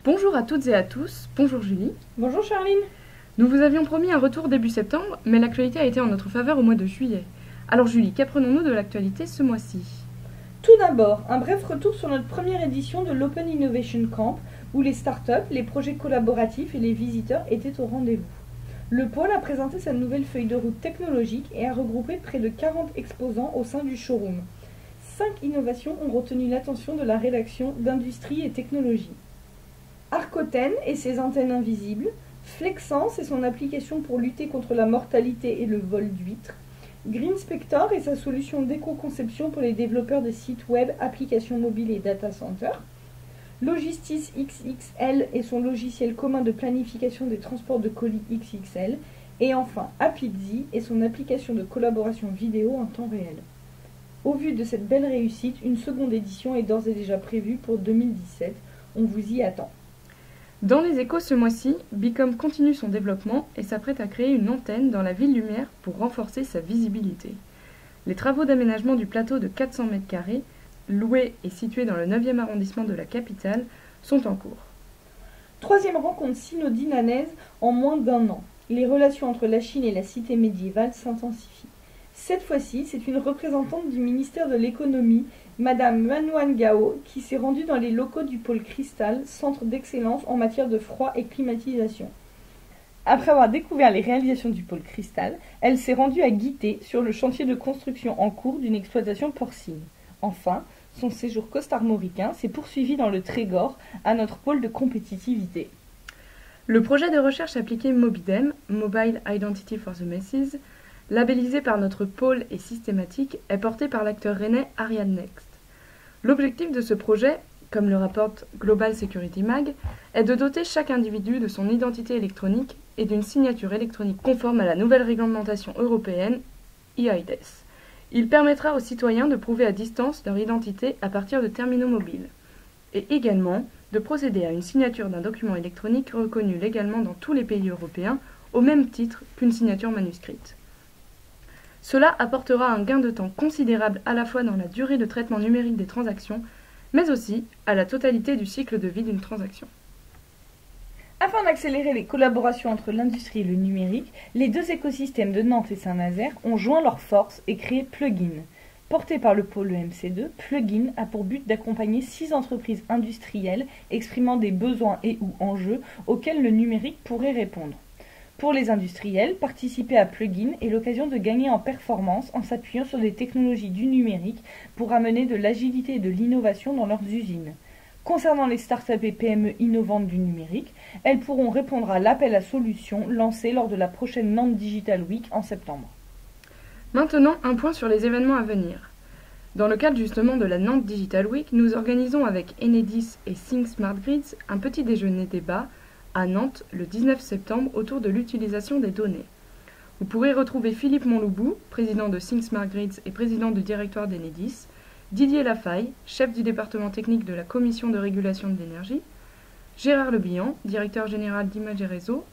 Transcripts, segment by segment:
Bonjour à toutes et à tous, bonjour Julie. Bonjour Charline. Nous vous avions promis un retour début septembre, mais l'actualité a été en notre faveur au mois de juillet. Alors Julie, qu'apprenons-nous de l'actualité ce mois-ci? Tout d'abord, un bref retour sur notre première édition de l'Open Innovation Camp, où les startups, les projets collaboratifs et les visiteurs étaient au rendez-vous. Le pôle a présenté sa nouvelle feuille de route technologique et a regroupé près de 40 exposants au sein du showroom. 5 innovations ont retenu l'attention de la rédaction d'Industrie et Technologie. Arcoten et ses antennes invisibles, Flexence et son application pour lutter contre la mortalité et le vol d'huîtres, GreenSpector et sa solution d'éco-conception pour les développeurs de sites web, applications mobiles et data centers, Logistis XXL et son logiciel commun de planification des transports de colis XXL, et enfin Apizzi et son application de collaboration vidéo en temps réel. Au vu de cette belle réussite, une seconde édition est d'ores et déjà prévue pour 2017. On vous y attend. Dans les échos ce mois-ci, Bicom continue son développement et s'apprête à créer une antenne dans la ville Lumière pour renforcer sa visibilité. Les travaux d'aménagement du plateau de 400 m², loué et situé dans le 9e arrondissement de la capitale, sont en cours. Troisième rencontre sino-dinanaise en moins d'un an. Les relations entre la Chine et la cité médiévale s'intensifient. Cette fois-ci, c'est une représentante du ministère de l'économie, Madame Manuan Gao, qui s'est rendue dans les locaux du pôle Cristal, centre d'excellence en matière de froid et climatisation. Après avoir découvert les réalisations du pôle Cristal, elle s'est rendue à Guitté sur le chantier de construction en cours d'une exploitation porcine. Enfin, son séjour costarmoricain s'est poursuivi dans le Trégor, à notre pôle de compétitivité. Le projet de recherche appliqué MOBIDEM, Mobile Identity for the Masses, labellisé par notre pôle et systématique, est porté par l'acteur rennais Ariane Next. L'objectif de ce projet, comme le rapporte Global Security Mag, est de doter chaque individu de son identité électronique et d'une signature électronique conforme à la nouvelle réglementation européenne eIDAS. Il permettra aux citoyens de prouver à distance leur identité à partir de terminaux mobiles, et également de procéder à une signature d'un document électronique reconnu légalement dans tous les pays européens au même titre qu'une signature manuscrite. Cela apportera un gain de temps considérable à la fois dans la durée de traitement numérique des transactions, mais aussi à la totalité du cycle de vie d'une transaction. Afin d'accélérer les collaborations entre l'industrie et le numérique, les deux écosystèmes de Nantes et Saint-Nazaire ont joint leurs forces et créé Plugin. Porté par le pôle EMC2, Plugin a pour but d'accompagner 6 entreprises industrielles exprimant des besoins et ou enjeux auxquels le numérique pourrait répondre. Pour les industriels, participer à Plugin est l'occasion de gagner en performance en s'appuyant sur des technologies du numérique pour amener de l'agilité et de l'innovation dans leurs usines. Concernant les startups et PME innovantes du numérique, elles pourront répondre à l'appel à solutions lancé lors de la prochaine Nantes Digital Week en septembre. Maintenant, un point sur les événements à venir. Dans le cadre justement de la Nantes Digital Week, nous organisons avec Enedis et Think Smart Grids un petit déjeuner débat à Nantes le 19 septembre autour de l'utilisation des données. Vous pourrez retrouver Philippe Monloubou, président de Think Smart Grids et président du directoire d'Enedis, Didier Lafaille, chef du département technique de la Commission de régulation de l'énergie, Gérard Lebihan, directeur général d'Image et Réseau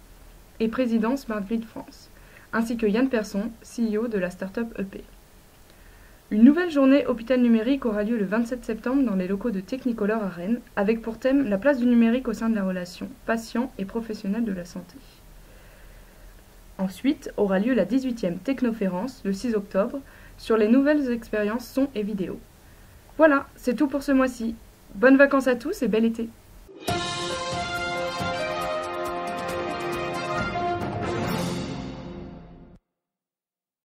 et président Smart Grid France, ainsi que Yann Persson, CEO de la start-up EP. Une nouvelle journée hôpital numérique aura lieu le 27 septembre dans les locaux de Technicolor à Rennes, avec pour thème la place du numérique au sein de la relation patient et professionnel de la santé. Ensuite aura lieu la 18e Technoférence, le 6 octobre, sur les nouvelles expériences son et vidéo. Voilà, c'est tout pour ce mois-ci. Bonnes vacances à tous et bel été!